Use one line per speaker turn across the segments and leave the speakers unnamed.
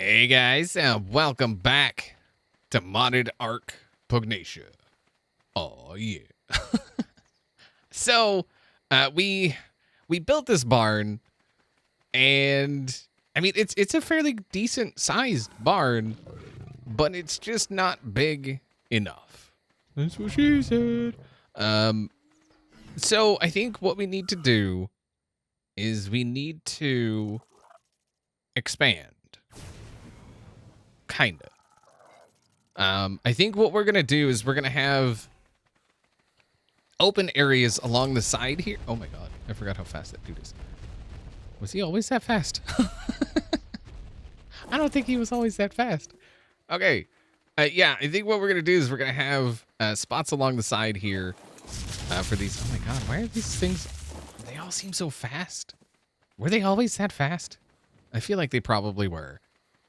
Hey guys, welcome back to Modded Ark Pugnacia. Oh yeah. So, we built this barn, and I mean it's a fairly decent sized barn, but it's just not big enough. That's what she said. So I think what we need to do is we need to expand. Kinda. I think what we're gonna do is we're gonna have open areas along the side here. Oh my god, I forgot how fast that dude is. Was he always that fast? I don't think he was always that fast. Okay. Yeah, I think what we're gonna do is we're gonna have spots along the side here for these. Oh my god, why are these things? They all seem so fast. Were they always that fast? I feel like they probably were.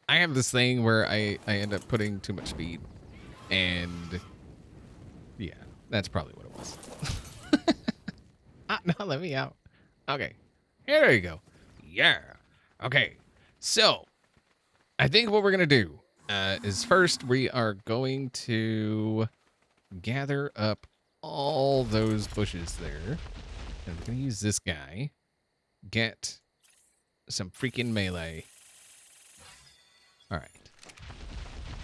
I have this thing where I end up putting too much speed, and yeah, that's probably what it was. No, let me out. Okay, here we go. Yeah. Okay, so I think what we're gonna do is first we are going to gather up all those bushes there, and we're gonna use this guy. Get some freaking melee. All right.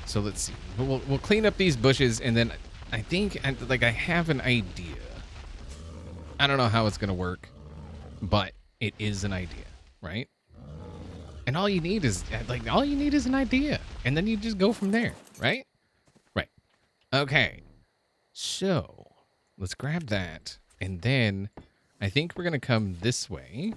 So let's see. We'll clean up these bushes, and then I think I have an idea. I don't know how it's gonna work, but it is an idea, right? And all you need is an idea, and then you just go from there, right? Right. Okay. So let's grab that, and then I think we're gonna come this way.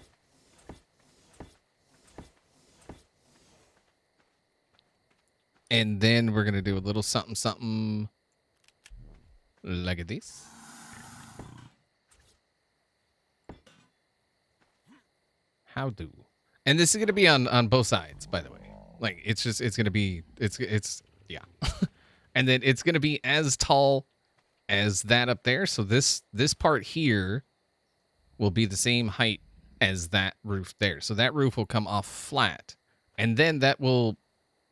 And then we're going to do a little something, something like this. How do? And this is going to be on both sides, by the way. Like, it's going to be, yeah. And then it's going to be as tall as that up there. So this part here will be the same height as that roof there. So that roof will come off flat. And then that will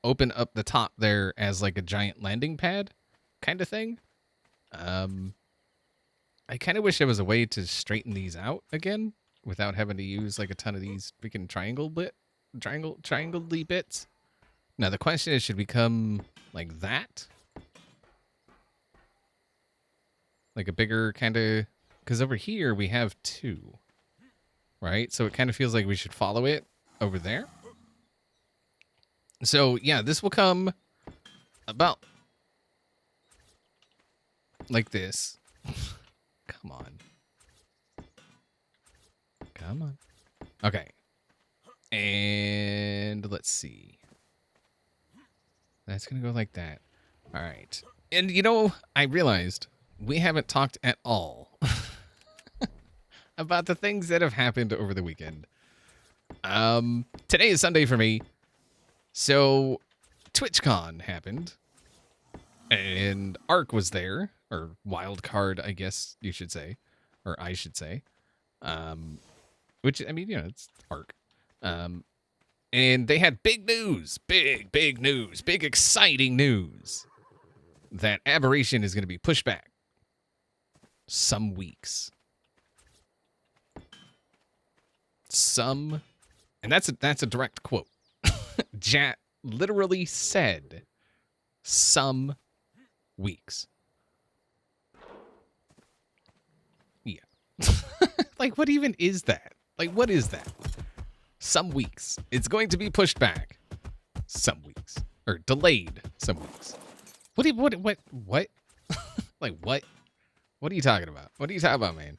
open up the top there as like a giant landing pad kind of thing. I kind of wish there was a way to straighten these out again without having to use like a ton of these freaking triangle-y bits. Now the question is, should we come like that? Like a bigger kind of, because over here we have two, right? So it kind of feels like we should follow it over there. So, yeah, this will come about like this. Come on. Come on. Okay. And let's see. That's going to go like that. All right. And, you know, I realized we haven't talked at all about the things that have happened over the weekend. Today is Sunday for me. So, TwitchCon happened, and Ark was there, or Wildcard, I guess you should say, or I should say, which, I mean, you know, it's Ark. And they had big news, big news, big exciting news, that Aberration is going to be pushed back some weeks. And that's a direct quote. Jat literally said some weeks. Yeah. Like, what even is that? Like, what is that? Some weeks. It's going to be pushed back some weeks. Or delayed some weeks. What? Like, what? What are you talking about? What are you talking about, man?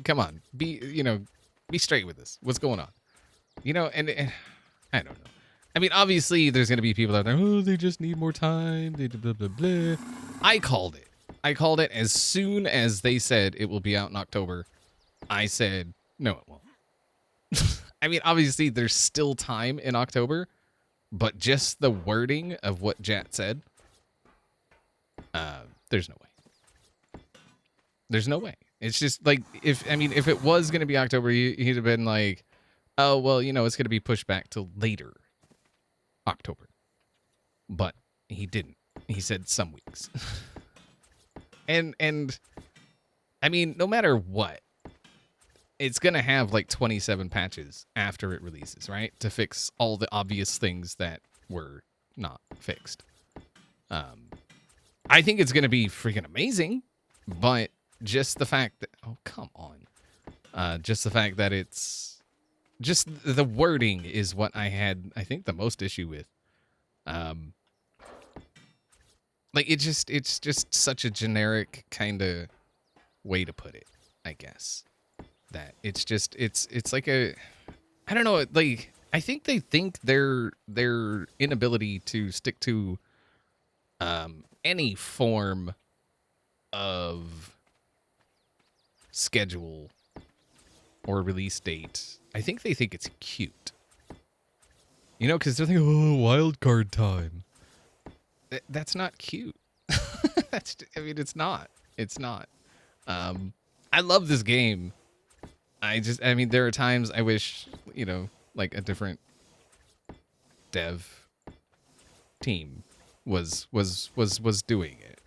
Come on. Be straight with this. What's going on? You know, and I don't know. I mean, obviously, there's going to be people out there, oh, they just need more time. They blah, blah, blah. I called it. I called it as soon as they said it will be out in October. I said, no, it won't. I mean, obviously, there's still time in October, but just the wording of what Jat said, there's no way. There's no way. It's just like, if it was going to be October, he'd have been like, oh, well, you know, it's going to be pushed back till later October. but he didn't. He said some weeks. and I mean, no matter what, it's going to have like 27 patches after it releases, right? To fix all the obvious things that were not fixed. I think it's going to be freaking amazing, but just the fact that, oh, come on. Just the fact that it's just the wording is what I had, I think, the most issue with. Like it's just such a generic kind of way to put it, I guess. That it's just it's like a, I don't know, like I think they think their inability to stick to any form of schedule or release date, I think they think it's cute. You know, because they're thinking, oh, wild card time. That's not cute. I mean, it's not. It's not. I love this game. I mean, there are times I wish, you know, like a different dev team was doing it.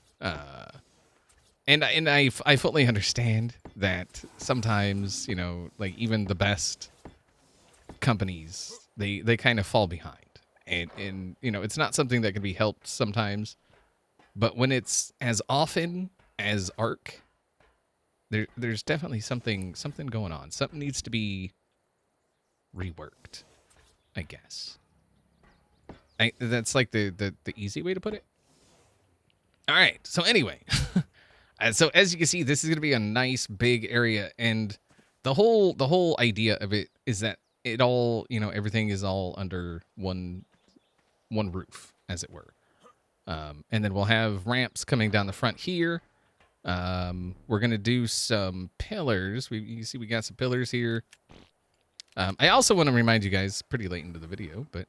And I fully understand that sometimes, you know, like even the best companies, they kind of fall behind. And you know, it's not something that can be helped sometimes. But when it's as often as Ark, there's definitely something going on. Something needs to be reworked, I guess. That's like the easy way to put it. All right. So anyway, so as you can see, this is going to be a nice big area, and the whole idea of it is that it all, you know, everything is all under one roof, as it were. And then we'll have ramps coming down the front here. We're gonna do some pillars. You see we got some pillars here. I also want to remind you guys, pretty late into the video, but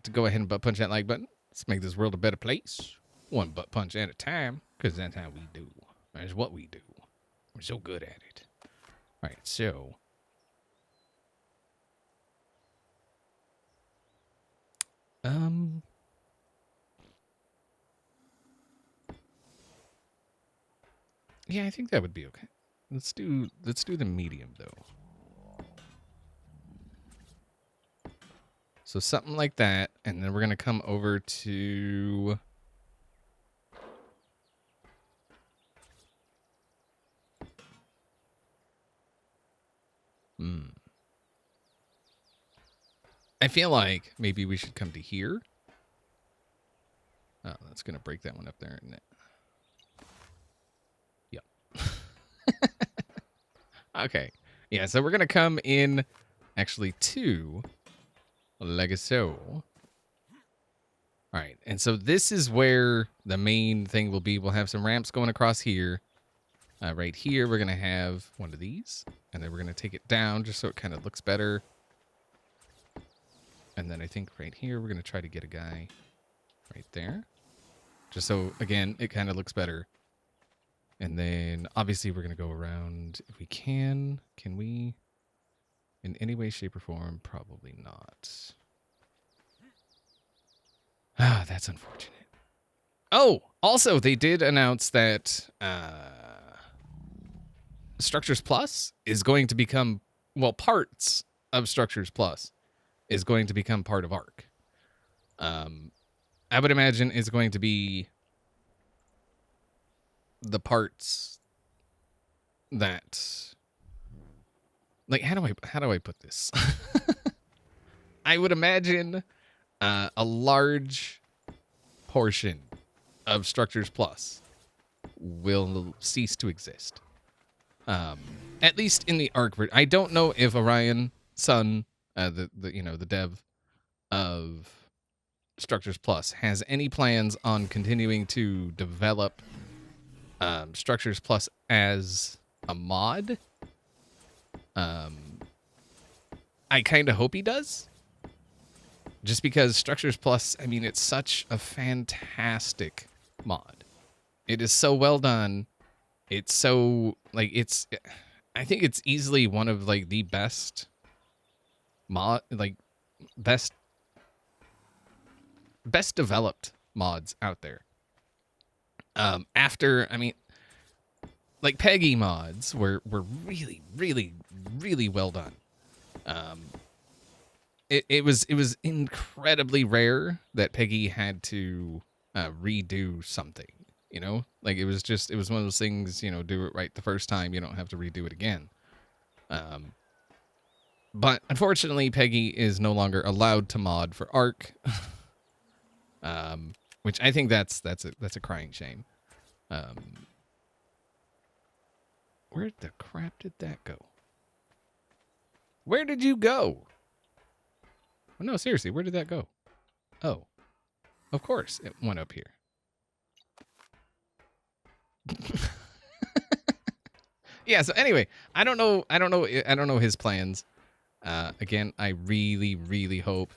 to go ahead and butt punch that like button. Let's make this world a better place, one butt punch at a time, because that's how we do. That's what we do. We're so good at it. All right, so yeah, I think that would be okay. Let's do the medium though. So something like that, and then we're gonna come over to I feel like maybe we should come to here. Oh, that's gonna break that one up there, isn't it? Yep. Okay. Yeah, so we're gonna come in actually to like so. All right, and so this is where the main thing will be. We'll have some ramps going across here. Right here, we're gonna have one of these, and then we're gonna take it down just so it kind of looks better. And then I think right here, we're gonna try to get a guy right there, just so again it kind of looks better. And then obviously we're gonna go around if we can. Can we? In any way, shape, or form? Probably not. Ah, that's unfortunate. Oh, also, they did announce that Structures Plus is going to become, well, parts of Structures Plus is going to become part of Ark. I would imagine it's going to be the parts that, like, how do I put this? I would imagine a large portion of Structures Plus will cease to exist. At least in the Ark version. I don't know if Orion Sun, the dev of Structures Plus, has any plans on continuing to develop Structures Plus as a mod. I kind of hope he does. Just because Structures Plus, I mean, it's such a fantastic mod. It is so well done. It's so, like, I think it's easily one of, like, the best best developed mods out there. After, I mean, like Peggy mods were really, really, really well done. It was incredibly rare that Peggy had to redo something. You know, like it was one of those things. You know, do it right the first time. You don't have to redo it again. But unfortunately, Peggy is no longer allowed to mod for Ark, which I think that's a crying shame. Where the crap did that go? Where did you go? Oh, no, seriously, where did that go? Oh, of course, it went up here. Yeah. So anyway, I don't know his plans. Again, I really, really hope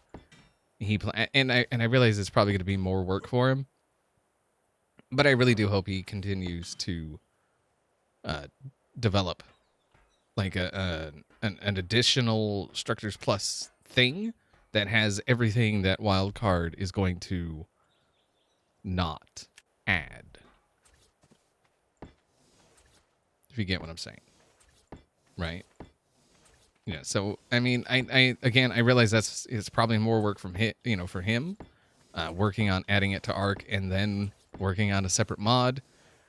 and I realize it's probably going to be more work for him, but I really do hope he continues to develop like an additional Structures Plus thing that has everything that Wildcard is going to not add. If you get what I'm saying, right? Yeah. So I mean, I realize it's probably more work from for him, working on adding it to Ark and then working on a separate mod.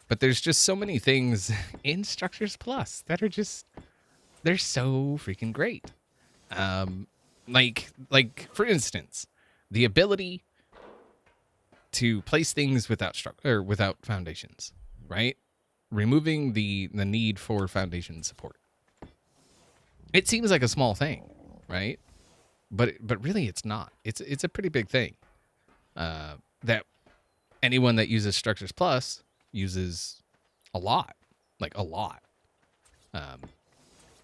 But there's just so many things in Structures Plus that are they're so freaking great. Like for instance, the ability to place things without foundations, right? Removing the need for foundation support. It seems like a small thing, right? But really it's not. It's a pretty big thing. That anyone that uses Structures Plus uses a lot. Like a lot.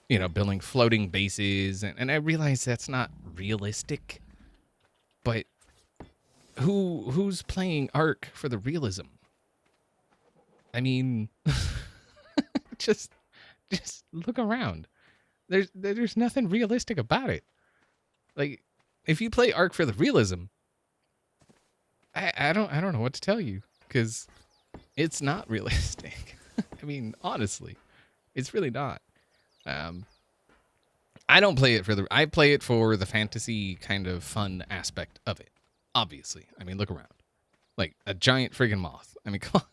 Building floating bases, and I realize that's not realistic, but who's playing Ark for the realism? I mean, just look around. There's nothing realistic about it. Like, if you play Ark for the realism, I don't know what to tell you, because it's not realistic. I mean, honestly, it's really not. I don't play it I play it for the fantasy kind of fun aspect of it. Obviously. I mean, look around. Like a giant friggin' moth. I mean, come on.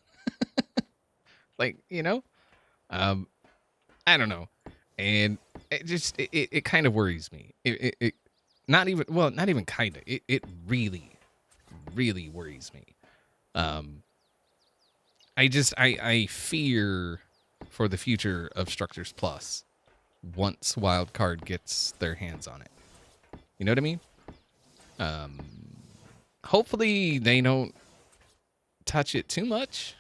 Like, I don't know. And it kind of worries me. It not even kind of. It really, really worries me. I fear for the future of Structures Plus once Wildcard gets their hands on it. You know what I mean? Hopefully they don't touch it too much.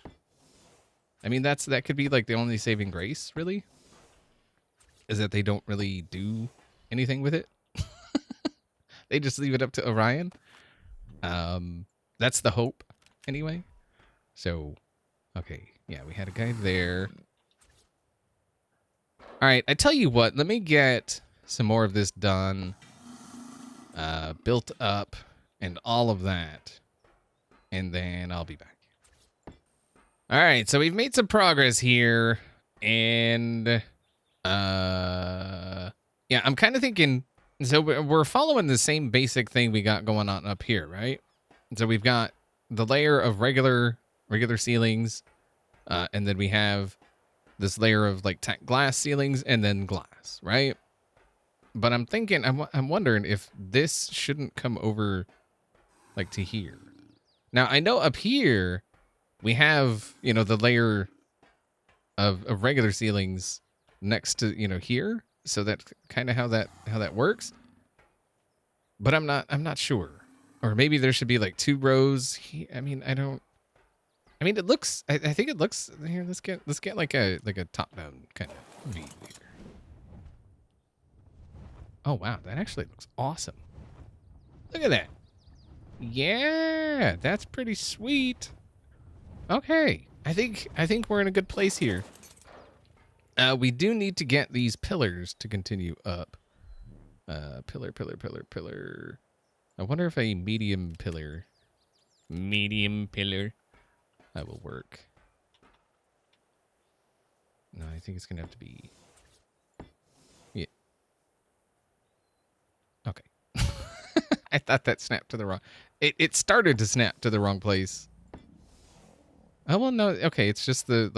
I mean, that could be like the only saving grace, really, is that they don't really do anything with it. They just leave it up to Orion. That's the hope, anyway. So, okay, yeah, we had a guy there. All right, I tell you what, let me get some more of this done, built up, and all of that, and then I'll be back. All right, so we've made some progress here, and yeah, I'm kind of thinking, so we're following the same basic thing we got going on up here, right? So we've got the layer of regular ceilings, and then we have this layer of like glass ceilings and then glass, right? But I'm thinking, I'm wondering if this shouldn't come over like to here. Now I know up here we have, the layer of regular ceilings next to, here. So that's kind of how that works. But I'm not sure. Or maybe there should be like 2 rows here. I mean, it looks, I think it looks here. Let's get like a top down kind of view here. Oh, wow. That actually looks awesome. Look at that. Yeah, that's pretty sweet. Okay. I think we're in a good place here. We do need to get these pillars to continue up. Pillar. I wonder if a medium pillar Medium pillar. That will work. No, I think it's going to have to be... Yeah. Okay. I thought that snapped to the wrong... It started to snap to the wrong place. Oh, well, no. Okay, it's just the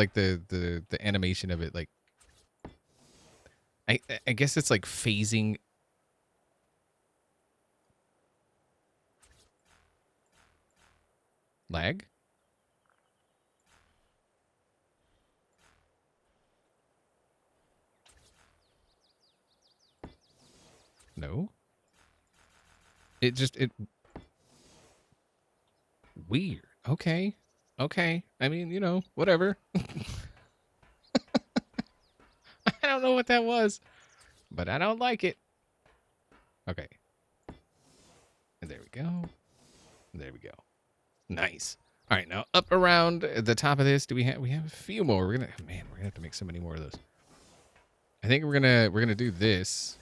animation of it. Like, I guess it's like phasing... Lag? No. It weird. Okay. Okay. I mean, you know, whatever. I don't know what that was, but I don't like it. Okay. And there we go. There we go. Nice. All right, now up around the top of this, we have a few more. We're gonna have to make so many more of those. I think we're gonna do this.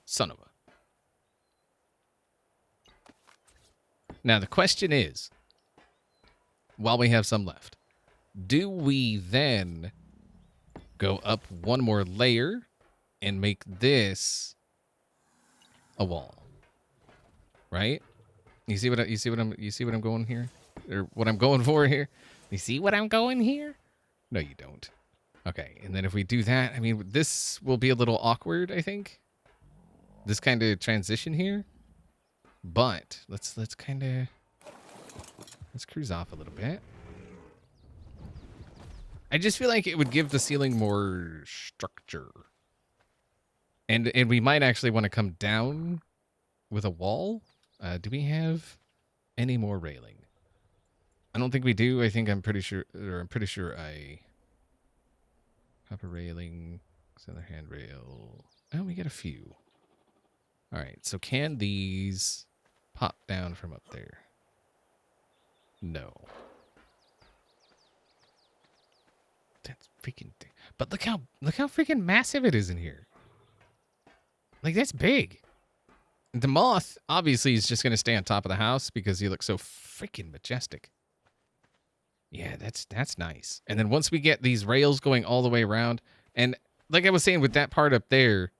Son of a. Now the question is, while we have some left, do we then go up one more layer and make this a wall? Right? You see what I'm going here? Or what I'm going for here? You see what I'm going here? No, you don't. Okay, and then if we do that, I mean, this will be a little awkward, I think. This kind of transition here. But let's cruise off a little bit. I just feel like it would give the ceiling more structure. And we might actually want to come down with a wall. Do we have any more railing? I don't think we do. I'm pretty sure I have a railing. Another handrail. Oh, we get a few. All right. So can these pop down from up there? No. That's freaking... But look how freaking massive it is in here. Like, that's big. The moth, obviously, is just going to stay on top of the house because he looks so freaking majestic. Yeah, that's nice. And then once we get these rails going all the way around, and like I was saying with that part up there,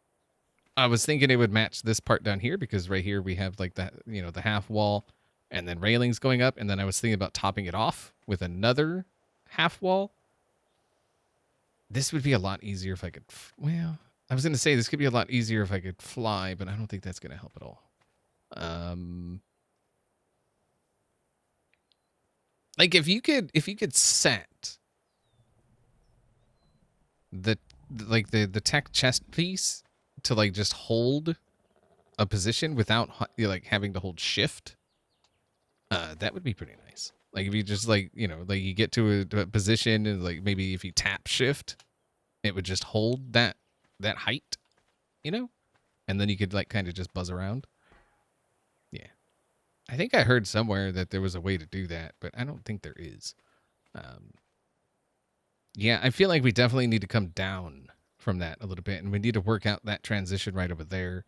I was thinking it would match this part down here because right here we have like that, you know, the half wall and then railings going up. And then I was thinking about topping it off with another half wall. This would be a lot easier if I could, well, I was going to say this could be a lot easier if I could fly, but I don't think that's going to help at all. Like if you could set the tech chest piece to like just hold a position without like having to hold shift, that would be pretty nice. Like if you just like, you know, like you get to a position and like maybe if you tap shift, it would just hold that height, you know, and then you could like kind of just buzz around. Yeah. I think I heard somewhere that there was a way to do that, but I don't think there is. Yeah, I feel like we definitely need to come down from that a little bit, and we need to work out that transition right over there.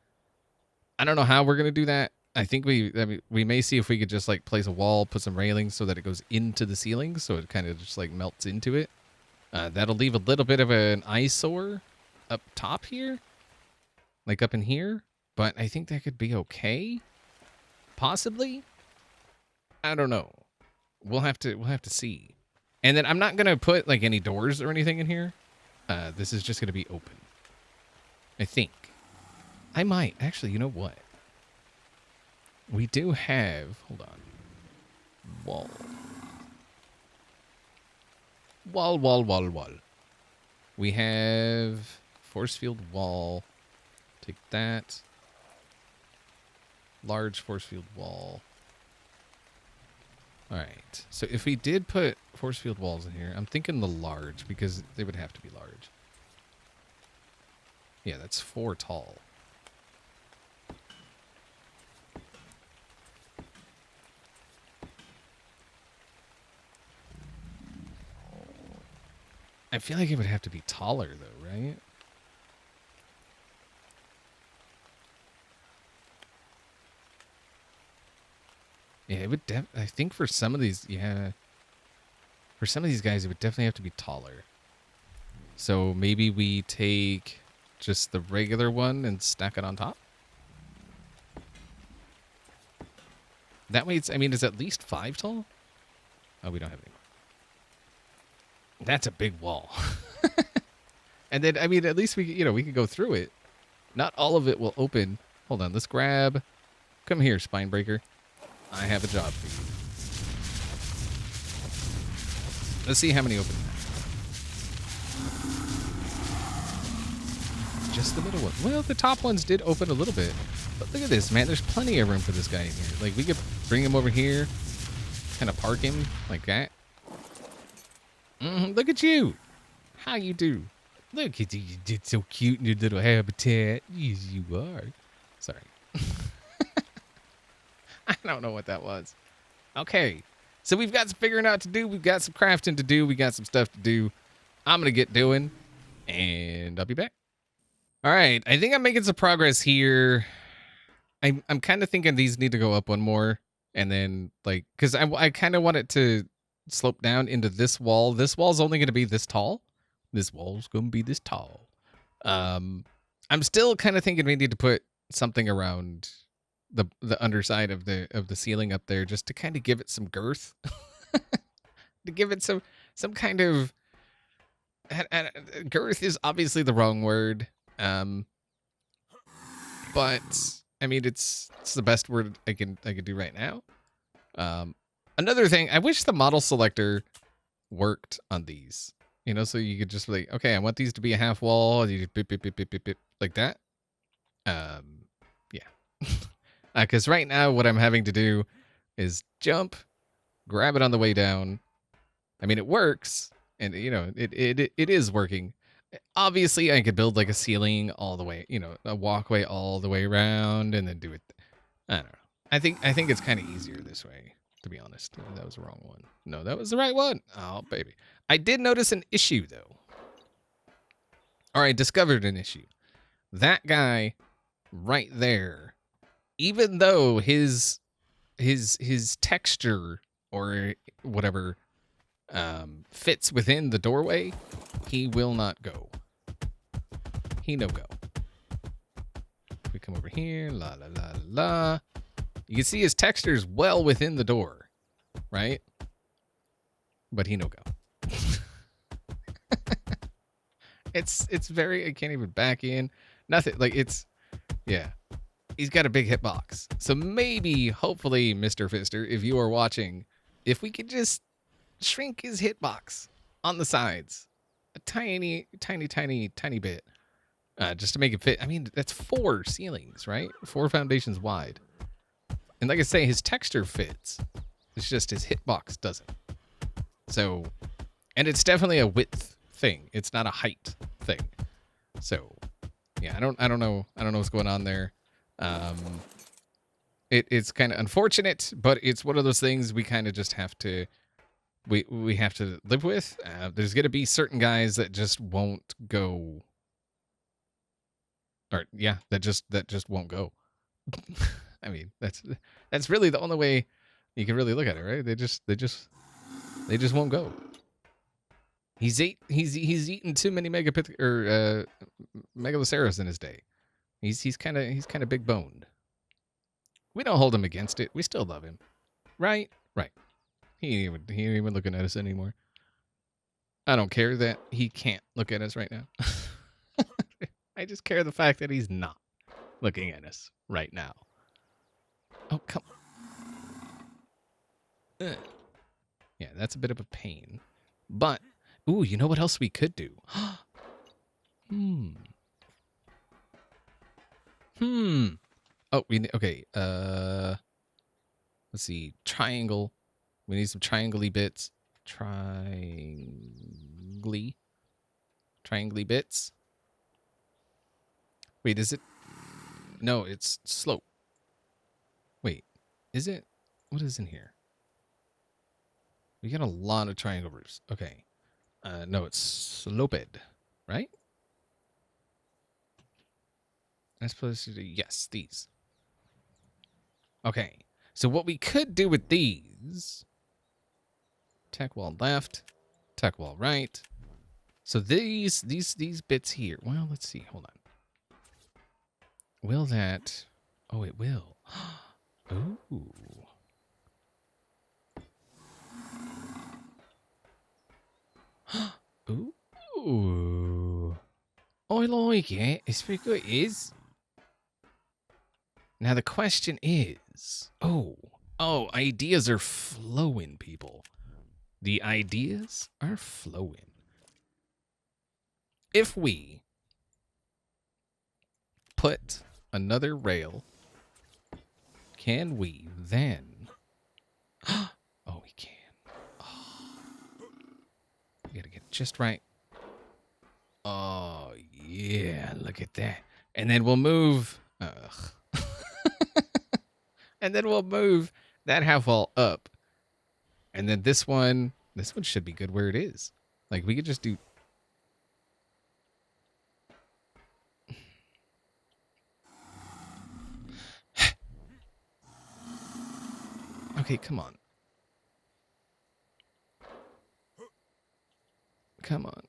I don't know how we're going to do that. I think we may see if we could just like place a wall, put some railings so that it goes into the ceiling, so it kind of just like melts into it. That'll leave a little bit of an eyesore up top here, like up in here, but I think that could be okay. Possibly. I don't know. We'll have to see. And then I'm not going to put like any doors or anything in here. This is just going to be open. I think. I might. Actually, you know what? We do have... Hold on. Wall. We have force field wall. Take that. Large force field wall. All right. So if we did put force field walls in here, I'm thinking the large because they would have to be large. Yeah, that's 4 tall. I feel like it would have to be taller though, right? Yeah, it would. I think for some of these, yeah, for some of these guys, it would definitely have to be taller. So maybe we take just the regular one and stack it on top. That way, it's. I mean, it's at least 5 tall. Oh, we don't have any more. That's a big wall. And then, I mean, at least we can go through it. Not all of it will open. Hold on, let's grab. Come here, spine breaker. I have a job for you. Let's see how many open. Just the middle one. Well, the top ones did open a little bit. But look at this, man. There's plenty of room for this guy in here. Like, we could bring him over here. Kind of park him like that. Look at you. How you do? Look at you. You did so cute in your little habitat. Yes, you are. Sorry. I don't know what that was. Okay. So we've got some figuring out to do. We've got some crafting to do. We got some stuff to do. I'm going to get doing. And I'll be back. All right. I think I'm making some progress here. I'm kind of thinking these need to go up one more. And then, like, because I kind of want it to slope down into this wall. This wall's only going to be this tall. This wall's going to be this tall. I'm still kind of thinking we need to put something around the underside of the ceiling up there just to kind of give it some girth. To give it some kind of girth is obviously the wrong word. But I mean it's the best word I can do right now. Another thing, I wish the model selector worked on these. You know, so you could just be like, okay, I want these to be a half wall. You just beep, beep, beep, beep, beep, beep, like that. Yeah. Because right now what I'm having to do is jump, grab it on the way down. I mean, it works, and you know, it is working. Obviously, I could build like a ceiling all the way, you know, a walkway all the way around, and then do it. I don't know. I think it's kind of easier this way, to be honest. That was the wrong one. No, that was the right one. Oh, baby. I did notice an issue though. Or I discovered an issue. That guy right there, even though his texture or whatever fits within the doorway, he will not go. He no go. We come over here, la la la la. You can see his texture is well within the door, right? But he no go. It's very, I can't even back in. Nothing, like it's, yeah. He's got a big hitbox. So maybe, hopefully, Mr. Fister, if you are watching, if we could just shrink his hitbox on the sides a tiny bit, just to make it fit. I mean, that's 4 ceilings, right? 4 foundations wide. And like I say, his texture fits. It's just his hitbox doesn't. So, and it's definitely a width thing. It's not a height thing. So, yeah, I don't know what's going on there. It's kind of unfortunate, but it's one of those things we kind of just have to we have to live with. There's going to be certain guys that just won't go, or yeah, that just won't go. I mean, that's really the only way you can really look at it, right? They just won't go. He's eaten too many megaloceros in his day. He's kind of big boned. We don't hold him against it. We still love him, right? Right. He ain't even looking at us anymore. I don't care that he can't look at us right now. I just care the fact that he's not looking at us right now. Oh, come on. Yeah, that's a bit of a pain. But, ooh, you know what else we could do? Oh, okay. Let's see. Triangle. We need some triangle-y bits. Triangly bits. Wait, is it? No, it's slope. Wait, is it? What is in here? We got a lot of triangle roofs. Okay. No, it's sloped, right? I'm supposed to do, yes, these. Okay. So what we could do with these, tech wall left, tech wall right. So these bits here. Well, let's see. Hold on. Will that? Oh, it will. Ooh. Ooh. I like it. It's pretty good, it is. Now the question is, ideas are flowing, people. The ideas are flowing. If we put another rail, can we then? Oh, we can. Oh. We gotta get it just right. Oh, yeah, look at that. And then we'll move. And then we'll move that half wall up. And then this one should be good where it is. Like, we could just do. Okay, come on. Come on.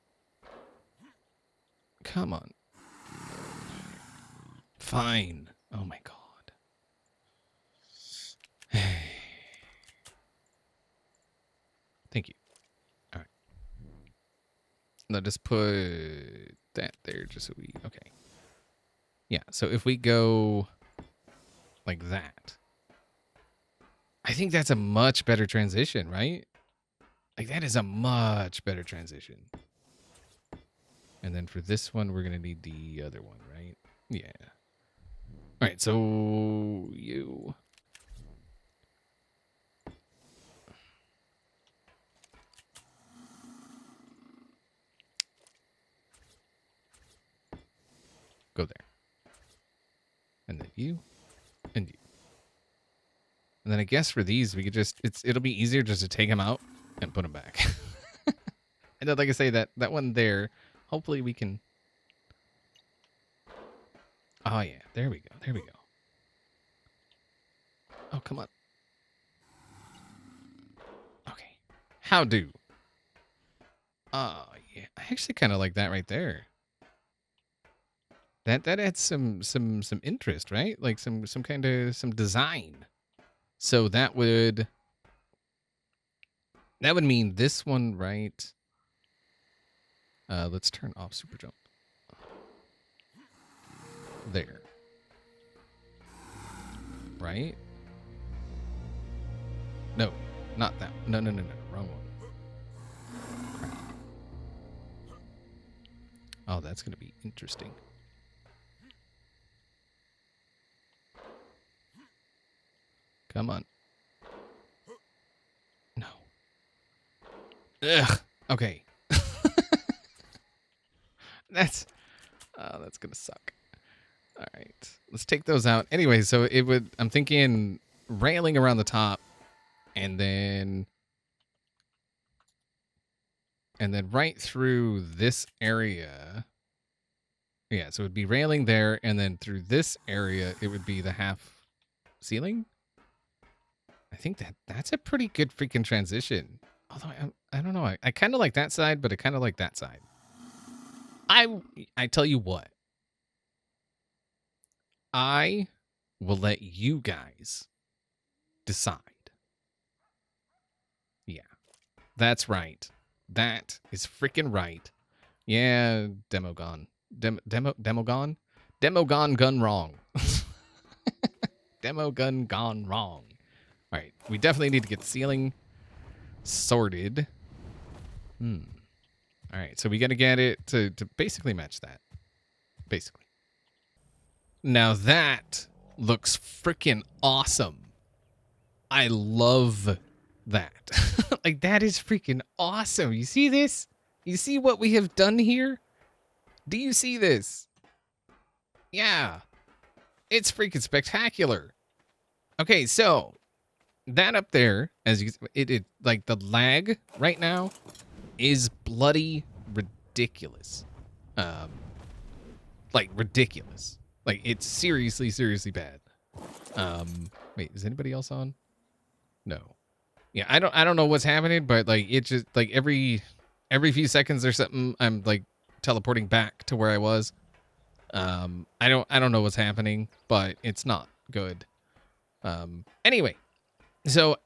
Come on. Fine. Oh my god. Thank you. All right. Let us put that there just so we... Okay. Yeah, so if we go like that, I think that's a much better transition, right? Like, that is a much better transition. And then for this one, we're going to need the other one, right? Yeah. All right, so you... Go there. And then you. And you. And then I guess for these, we could just... It'll be easier just to take them out and put them back. And then, like I say, that one there, hopefully we can... Oh, yeah. There we go. There we go. Oh, come on. Okay. How do? Oh, yeah. I actually kind of like that right there. That adds some interest, right? Like some kind of some design. So that would mean this one, right? Let's turn off super jump. There. Right? No, not that. No, wrong one. Crap. Oh, that's going to be interesting. Come on. No. Ugh. Okay. That's gonna suck. All right. Let's take those out. Anyway, so it would... I'm thinking railing around the top, and then right through this area. Yeah, so it would be railing there, and then through this area, it would be the half ceiling. I think that's a pretty good freaking transition. Although I don't know. I kind of like that side, but I kind of like that side. I tell you what. I will let you guys decide. Yeah. That's right. That is freaking right. Yeah, demo gone. Demo gone? Demo gone wrong. Demo gone wrong. All right, we definitely need to get the ceiling sorted. All right, so we got to get it to basically match that. Basically. Now that looks freaking awesome. I love that. Like, that is freaking awesome. You see this? You see what we have done here? Do you see this? Yeah. It's freaking spectacular. Okay, so that up there, as you it like the lag right now is bloody ridiculous. Like ridiculous. Like, it's seriously bad. Wait, is anybody else on? No. Yeah, I don't know what's happening, but like it just like every few seconds or something, I'm like teleporting back to where I was. I don't know what's happening, but it's not good. Anyway, so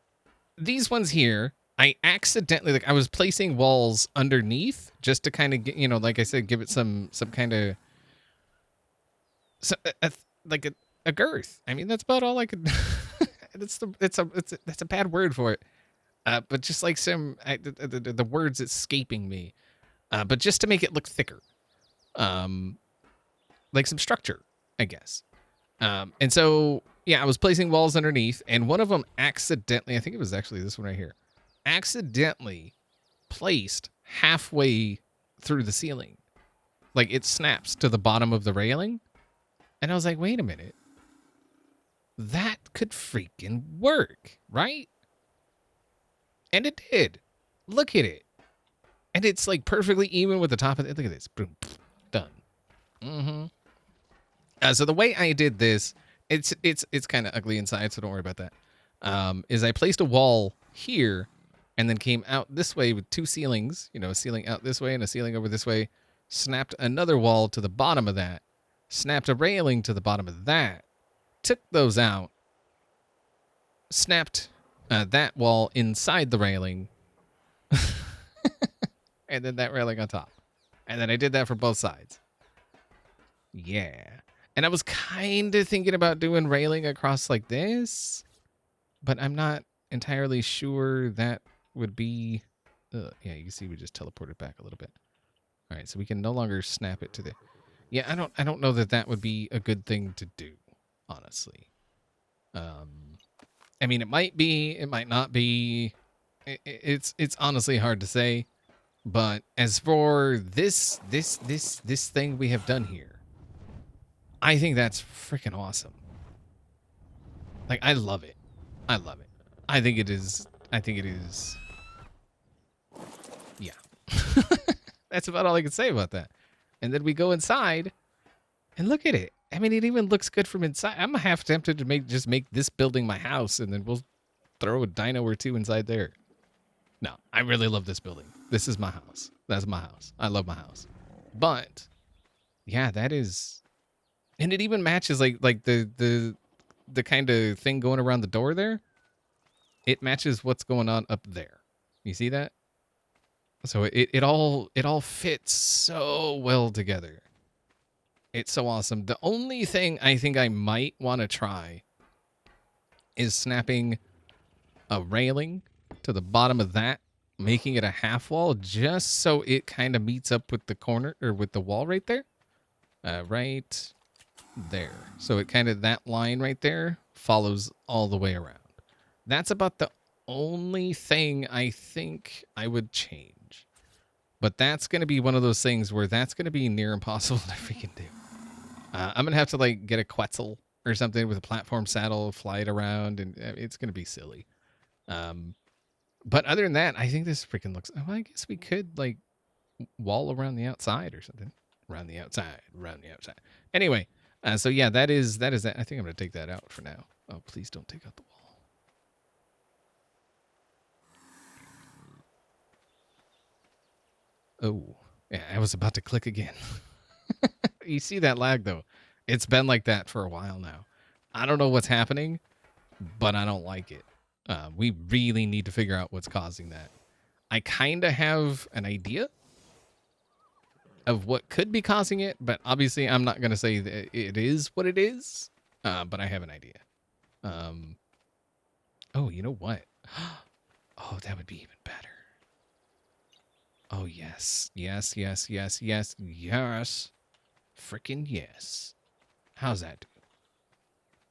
these ones here, I accidentally like I was placing walls underneath just to kind of get, you know, like I said, give it some kind of like a girth. I mean, that's about all I could. That's a bad word for it. But just like the words escaping me. But just to make it look thicker. Like some structure, I guess. And so, yeah, I was placing walls underneath, and one of them accidentally, I think it was actually this one right here, accidentally placed halfway through the ceiling. Like it snaps to the bottom of the railing. And I was like, wait a minute. That could freaking work, right? And it did. Look at it. And it's like perfectly even with the top of it. Look at this. Boom. Done. So the way I did this, it's kind of ugly inside, so don't worry about that. Is I placed a wall here and then came out this way with two ceilings, you know, a ceiling out this way and a ceiling over this way, snapped another wall to the bottom of that, snapped a railing to the bottom of that, took those out, snapped that wall inside the railing, and then that railing on top. And then I did that for both sides. Yeah. And I was kind of thinking about doing railing across like this, but I'm not entirely sure that would be... yeah, you can see we just teleported back a little bit. All right, so we can no longer snap it to the... Yeah, I don't know that that would be a good thing to do, honestly. I mean, it might be, it might not be. It's honestly hard to say. But as for this thing we have done here, I think that's freaking awesome. Like, I love it. I love it. I think it is. Yeah. That's about all I can say about that. And then we go inside and look at it. I mean, it even looks good from inside. I'm half tempted to just make this building my house, and then we'll throw a dino or two inside there. No, I really love this building. This is my house. That's my house. I love my house. But yeah, that is, and it even matches like the kind of thing going around the door there. It matches what's going on up there. You see that? So it all fits so well together. It's so awesome. The only thing I think I might want to try is snapping a railing to the bottom of that, making it a half wall just so it kind of meets up with the corner or with the wall right there. Right there. So it kind of, that line right there follows all the way around. That's about the only thing I think I would change. But that's going to be one of those things where that's going to be near impossible to freaking do. I'm going to have to like get a Quetzal or something with a platform saddle, fly it around, and it's going to be silly. But other than that, I think this freaking looks, oh, I guess we could like wall around the outside or something. Around the outside. Anyway, so yeah, that is that. I think I'm going to take that out for now. Oh, please don't take out the wall. Oh, yeah, I was about to click again. You see that lag, though? It's been like that for a while now. I don't know what's happening, but I don't like it. We really need to figure out what's causing that. I kind of have an idea of what could be causing it, but obviously I'm not going to say that it is what it is, but I have an idea. Oh, you know what? Oh, that would be even better. Oh, yes. Yes. Freaking yes. How's that do?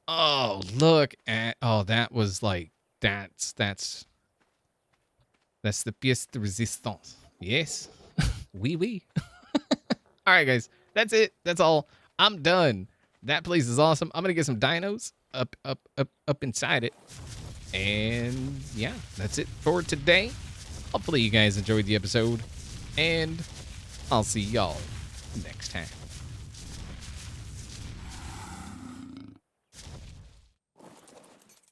Oh, look at, oh, that was like, that's the pièce de résistance. Yes. Oui. All right, guys. That's it. That's all. I'm done. That place is awesome. I'm going to get some dinos up inside it. And yeah, that's it for today. Hopefully you guys enjoyed the episode, and I'll see y'all next time.